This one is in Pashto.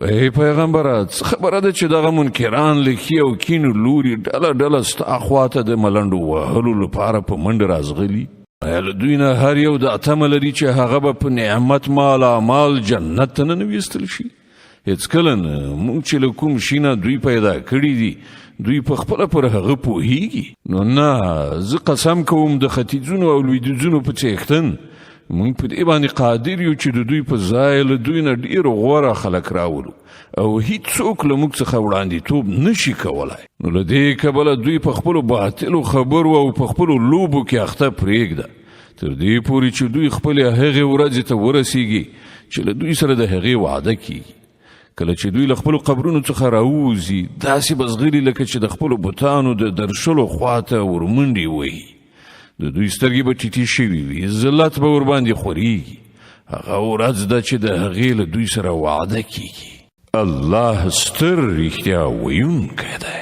ای پیغمبره څه خبره ده چې دغه منکران له ښې او کینو لوري ډله ډله ستا خواته د ملنډو وهلو لپاره په منډه رازغلي؟ آیا له دوی نه هر یو دا تمه لري چې هغه به په نعمت مال جنت ته ننه ویستل شي؟ هېڅکله نه. موږ چې له کوم شي نه دوی پیدا کړي دي دوی په خپله پر هغه پوهیږي. نو نه، زه قسم کوم د ختیځونو او لویدیځونو په څښتن موږ په دې باندې قادر یو چې د دوی په ځای له دوی نه ډېر غوره خلک راولو او هیڅوک له موږ څخه وړاندیتوب نشي کولای. نو له دې کبله دوی په خپلو باطلو خبرو او په خپلو لوبو کې اخته پرېږده تر دې پورې چې دوی خپلې هغې ورځې ته ورسیږي چې له دوی سره د هغې وعده کیږي. کله چې دوی له خپلو قبرونو څخه راووځي داسې به زغلي لکه چې د خپلو بتانو د درشلو خواته ورمنډې وهي. د دوی سترګې به ټیټې شوي وي، ذلت به ورباندې خورېږي. هغه ورځ ده چې د هغې له دوی سره وعده کیږي. الله ستر رښتیا ویونکی دی.